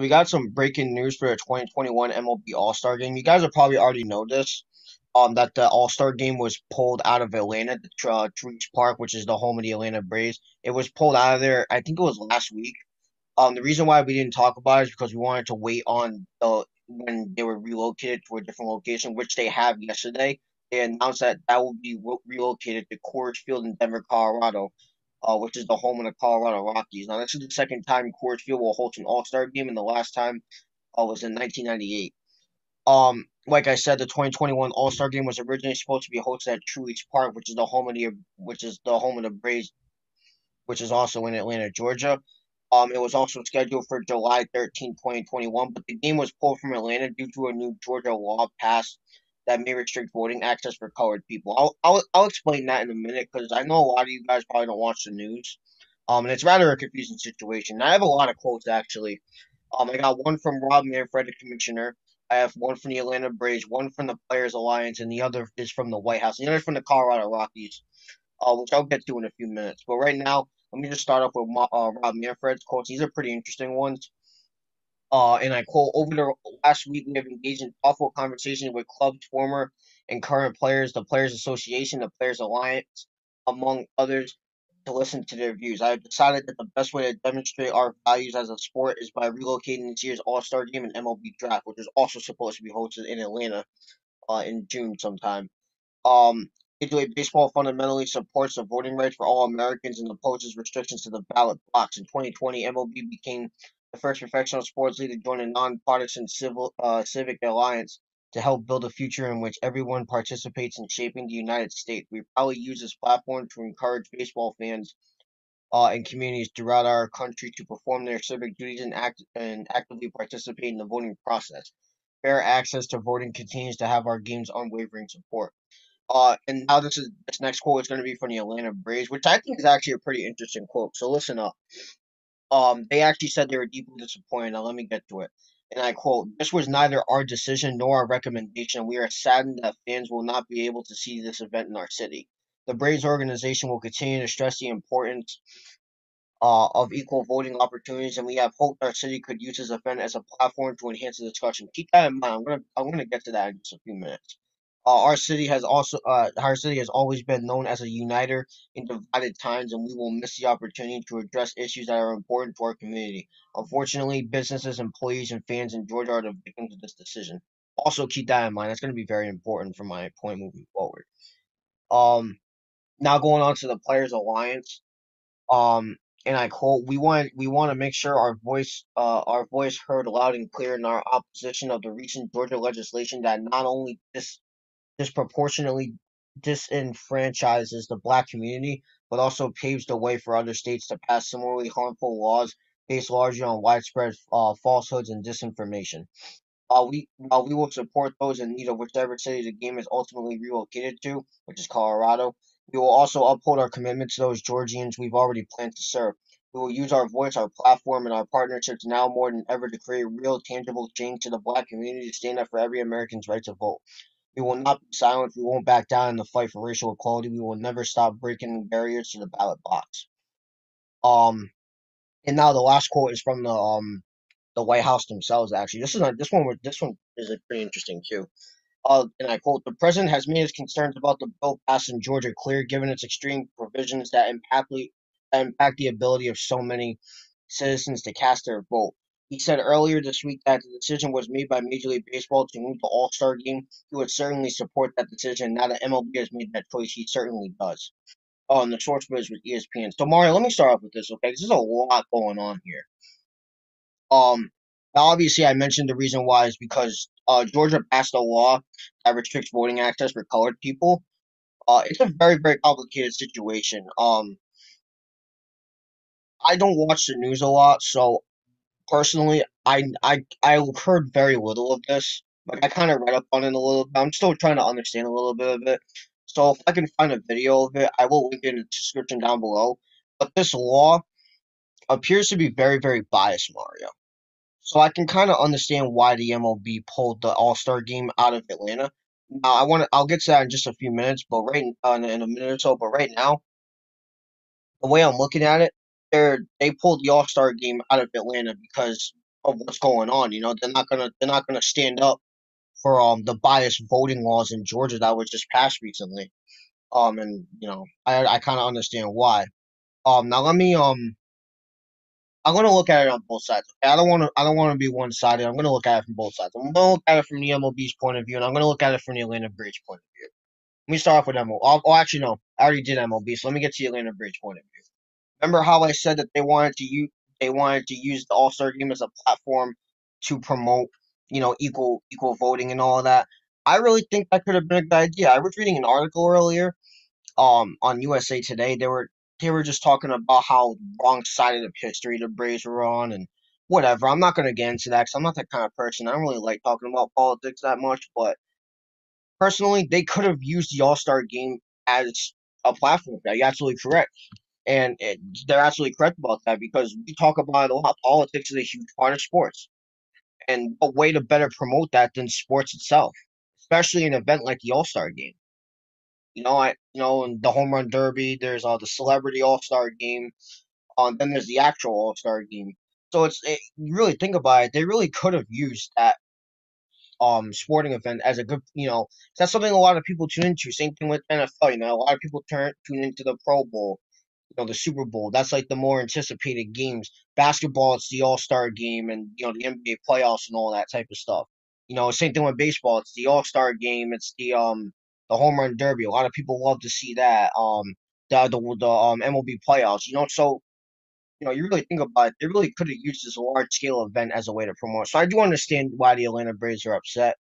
We got some breaking news for the 2021 MLB All-Star Game. You guys will probably already know this. That the All-Star Game was pulled out of Atlanta, the Truist Park, which is the home of the Atlanta Braves. It was pulled out of there. I think it was last week. The reason why we didn't talk about it is because we wanted to wait on the when they were relocated to a different location, which they have yesterday. They announced that that will be relocated to Coors Field in Denver, Colorado, which is the home of the Colorado Rockies. Now, this is the second time Coors Field will host an All-Star game, and the last time was in 1998. Like I said, the 2021 All-Star game was originally supposed to be hosted at Truist Park, which is the home of the Braves, which is also in Atlanta, Georgia. It was also scheduled for July 13, 2021, but the game was pulled from Atlanta due to a new Georgia law passed that may restrict voting access for colored people. I'll explain that in a minute because I know a lot of you guys probably don't watch the news. And it's rather a confusing situation. I have a lot of quotes actually. I got one from Rob Manfred, the commissioner. I have one from the Atlanta Braves, one from the Players Alliance, and the other is from the White House. The other is from the Colorado Rockies, which I'll get to in a few minutes. But right now, let me just start off with Rob Manfred's quotes. These are pretty interesting ones. And I quote, over the last week, we have engaged in thoughtful conversations with clubs, former and current players, the Players Association, the Players Alliance, among others, to listen to their views. I have decided that the best way to demonstrate our values as a sport is by relocating this year's All-Star Game and MLB Draft, which is also supposed to be hosted in Atlanta in June sometime. Um, Major League Baseball fundamentally supports the voting rights for all Americans and opposes restrictions to the ballot box. In 2020, MLB became the first professional sports league to join a nonpartisan civic alliance to help build a future in which everyone participates in shaping the United States. We probably use this platform to encourage baseball fans and communities throughout our country to perform their civic duties and actively participate in the voting process. Fair access to voting continues to have our game's unwavering support. And now this next quote is going to be from the Atlanta Braves, which I think is actually a pretty interesting quote. So listen up. They actually said they were deeply disappointed. Now let me get to it. And I quote, "This was neither our decision nor our recommendation. We are saddened that fans will not be able to see this event in our city. The Braves organization will continue to stress the importance of equal voting opportunities, and we have hoped our city could use this event as a platform to enhance the discussion. Keep that in mind. I'm gonna get to that in just a few minutes. Our city has always been known as a uniter in divided times, and we will miss the opportunity to address issues that are important to our community. Unfortunately, businesses, employees, and fans in Georgia are the victims of this decision. Also, keep that in mind. That's going to be very important for my point moving forward. Um, Now going on to the Players Alliance. Um, and I quote, we want to make sure our voice heard loud and clear in our opposition of the recent Georgia legislation that not only disproportionately disenfranchises the black community, but also paves the way for other states to pass similarly harmful laws based largely on widespread falsehoods and disinformation. While we will support those in need of whichever city the game is ultimately relocated to, which is Colorado, we will also uphold our commitment to those Georgians we've already planned to serve. We will use our voice, our platform, and our partnerships now more than ever to create real, tangible change to the black community to stand up for every American's right to vote. We will not be silent. We won't back down in the fight for racial equality. We will never stop breaking barriers to the ballot box. Um, and now the last quote is from the White House themselves. Actually, this one is pretty interesting too. And I quote: "The president has made his concerns about the bill passed in Georgia clear, given its extreme provisions that impact the ability of so many citizens to cast their vote. He said earlier this week that the decision was made by Major League Baseball to move the All-Star game. He would certainly support that decision. Now that MLB has made that choice, he certainly does." Oh, and the source was with ESPN. So, Mario, let me start off with this, okay? 'Cause there's a lot going on here. Um, Now obviously, I mentioned the reason why is because Georgia passed a law that restricts voting access for colored people. It's a very, very complicated situation. I don't watch the news a lot, so personally, I heard very little of this. Like I kind of read up on it a little bit. I'm still trying to understand a little bit of it. So if I can find a video of it, I will link it in the description down below. But this law appears to be very, very biased, Mario. So I can kind of understand why the MLB pulled the All-Star game out of Atlanta. Now I'll get to that in just a few minutes, but in a minute or so. But right now, the way I'm looking at it, they pulled the All Star game out of Atlanta because of what's going on. They're not gonna stand up for the biased voting laws in Georgia that was just passed recently. And I kind of understand why. Now let me I'm gonna look at it on both sides. Okay? I don't want to be one sided. I'm gonna look at it from both sides. I'm gonna look at it from the MLB's point of view, and I'm gonna look at it from the Atlanta Braves point of view. Let me start off with MLB. Oh, actually, no, I already did MLB, so let me get to the Atlanta Braves point of view. Remember how I said that they wanted to use the All Star Game as a platform to promote, equal voting and all of that. I really think that could have been a good idea. I was reading an article earlier on USA Today. They were just talking about how wrong sided of history the Braves were on and whatever. I'm not gonna get into that because I'm not that kind of person. I don't really like talking about politics that much, but personally, they could have used the All Star Game as a platform. You're absolutely correct, and they're absolutely correct about that because we talk about it a lot. Politics is a huge part of sports, and what way to better promote that than sports itself, especially an event like the All Star Game. In the home run derby, there's the celebrity all star game. Then there's the actual all star game. So you really think about it, they really could have used that sporting event as a good, that's something a lot of people tune into. Same thing with NFL. A lot of people tune into the Pro Bowl, the Super Bowl. That's like the more anticipated games. Basketball, it's the All Star game and the NBA playoffs and all that type of stuff. Same thing with baseball. It's the All Star game. It's the home run derby. A lot of people love to see that. The MLB playoffs. So you really think about it, they really could have used this large scale event as a way to promote. So I do understand why the Atlanta Braves are upset.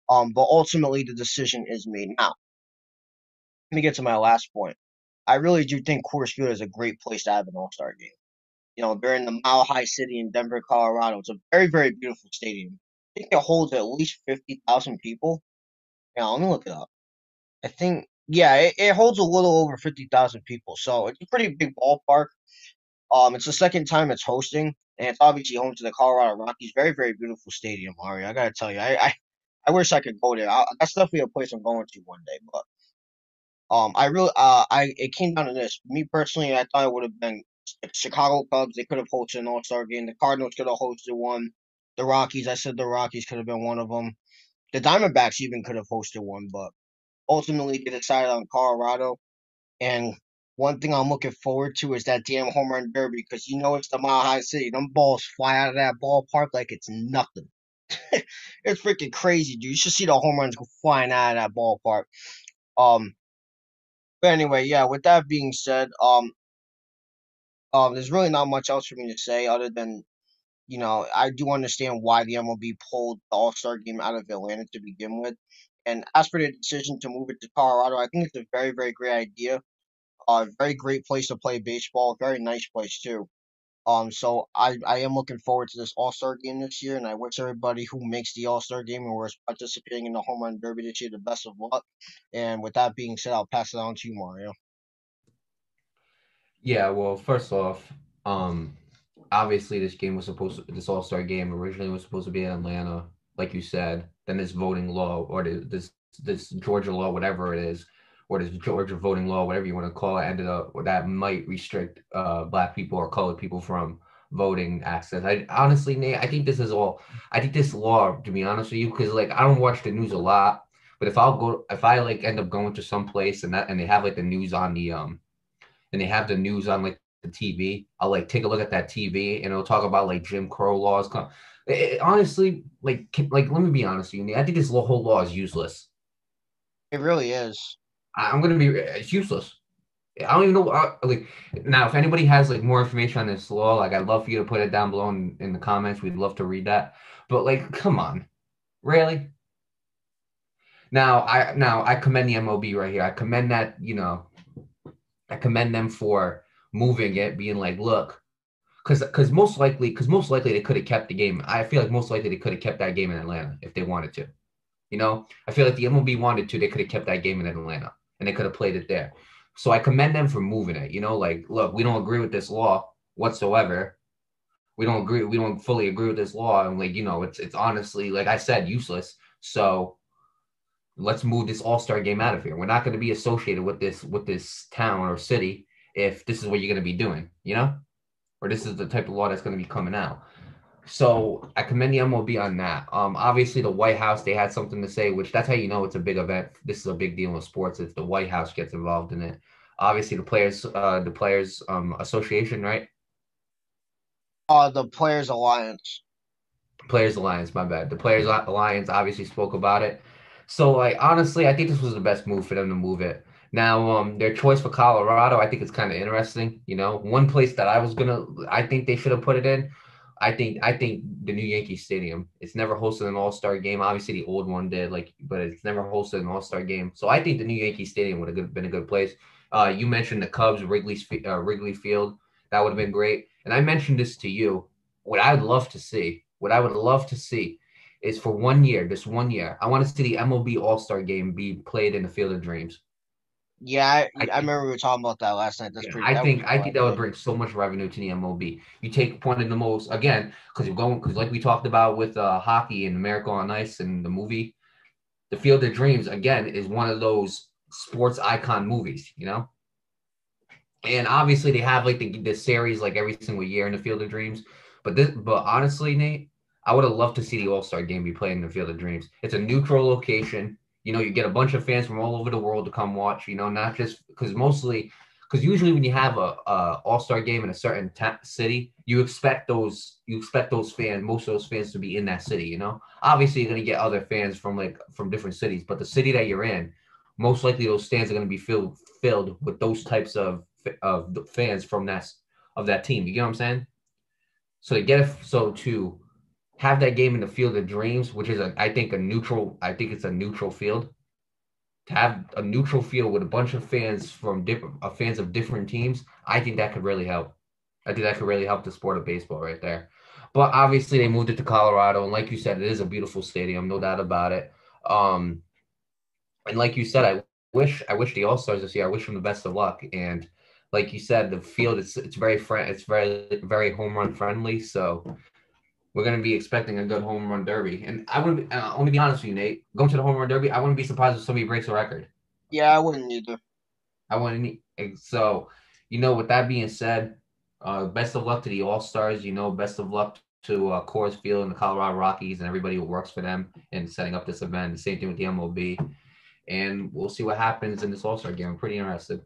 But ultimately the decision is made. Now, let me get to my last point. I really do think Coors Field is a great place to have an All Star game. They're in the Mile High City in Denver, Colorado. It's a very, very beautiful stadium. I think it holds at least 50,000 people. Yeah, let me look it up. I think, yeah, it holds a little over 50,000 people. So it's a pretty big ballpark. It's the second time it's hosting, and it's obviously home to the Colorado Rockies. Very, very beautiful stadium, Mario. I gotta tell you, I wish I could go there. That's definitely a place I'm going to one day. But it came down to this. Me personally, I thought it would have been the Chicago Cubs. They could have hosted an All Star game. The Cardinals could have hosted one. The Rockies, I said the Rockies could have been one of them. The Diamondbacks even could have hosted one, but ultimately they decided on Colorado. And one thing I'm looking forward to is that damn home run derby because it's the Mile High City. Them balls fly out of that ballpark like it's nothing. It's freaking crazy, dude. You should see the home runs go flying out of that ballpark. Um, but anyway, yeah. With that being said, there's really not much else for me to say other than I do understand why the MLB pulled the All Star game out of Atlanta to begin with. And as for the decision to move it to Colorado, I think it's a very, very great idea. Very great place to play baseball. Very nice place too. So I am looking forward to this All Star game this year, and I wish everybody who makes the All Star game and was participating in the home run derby this year the best of luck. And with that being said, I'll pass it on to you, Mario. Yeah, well, first off, um, obviously this All Star game originally was supposed to be in Atlanta, like you said. Then this voting law or this Georgia law, whatever it is, or this Georgia voting law, whatever you want to call it, ended up that might restrict black people or colored people from voting access. I honestly, Nate, I think this law, to be honest with you, because like I don't watch the news a lot, but if I like end up going to some place and they have like the news on the and they have the news on like the TV, I'll like take a look at that TV and it'll talk about like Jim Crow laws. Honestly, like let me be honest with you. I think this whole law is useless. It really is. I'm gonna be it's useless. I don't even know. Like now, if anybody has like more information on this law, like I'd love for you to put it down below in the comments. We'd love to read that. But like, come on, really? Now I commend the MLB right here. I commend that I commend them for moving it, being like, look, because most likely they could have kept the game. I feel like most likely they could have kept that game in Atlanta if they wanted to. I feel like the MLB wanted to, they could have kept that game in Atlanta and they could have played it there. So I commend them for moving it. Like, look, we don't agree with this law whatsoever. We don't fully agree with this law, and like it's honestly, like I said, useless. So let's move this all-star game out of here. We're not going to be associated with this town or city if this is what you're going to be doing, or this is the type of law that's going to be coming out. So I commend the MLB on that. Obviously the White House, they had something to say, which that's how you know it's a big event. This is a big deal in sports if the White House gets involved in it. Obviously the players association, right? The Players Alliance. Players Alliance, my bad. The Players Alliance obviously spoke about it. So, like, honestly, I think this was the best move for them to move it. Now, their choice for Colorado, I think it's kind of interesting. You know, one place that I think they should have put it in. I think the new Yankee Stadium. It's never hosted an All Star game. Obviously, the old one did, like, but it's never hosted an All Star game. So, I think the new Yankee Stadium would have been a good place. You mentioned the Cubs, Wrigley Field. That would have been great. And I mentioned this to you. What I would love to see is for 1 year, just 1 year, I want to see the MLB All Star Game be played in the Field of Dreams. Yeah, I I think, remember we were talking about that last night. yeah, That would be a I cool think that would idea. bring so much revenue to the MLB. You take one of the most again because you're going because like we talked about with hockey and America on Ice and the movie, the Field of Dreams again is one of those sports icon movies, you know. And obviously they have like the series like every single year in the Field of Dreams. But honestly, Nate, I would have loved to see the All Star game be played in the Field of Dreams. It's a neutral location. You know, you get a bunch of fans from all over the world to come watch. You know, not just because usually when you have a All Star game in a certain city, you expect those fans, most of those fans to be in that city. You know, obviously you're gonna get other fans from different cities, but the city that you're in, most likely those stands are gonna be filled with those types of the fans from that team. You get what I'm saying? So to have that game in the Field of Dreams, which is I think it's a neutral field. To have a neutral field with a bunch of fans from different fans of different teams, I think that could really help. I think that could really help the sport of baseball right there. But obviously they moved it to Colorado, and like you said, it is a beautiful stadium, no doubt about it. Um, and like you said, I wish the All Stars this year. I wish them the best of luck. And like you said, the field it's very home run friendly. So we're gonna be expecting a good home run derby. And I want to be honest with you, Nate. Going to the home run derby, I wouldn't be surprised if somebody breaks a record. Yeah, I wouldn't either. I wouldn't. So, you know, with that being said, best of luck to the All Stars. You know, best of luck to Coors Field and the Colorado Rockies and everybody who works for them in setting up this event. The same thing with the MLB. And we'll see what happens in this All Star game. I'm pretty interested.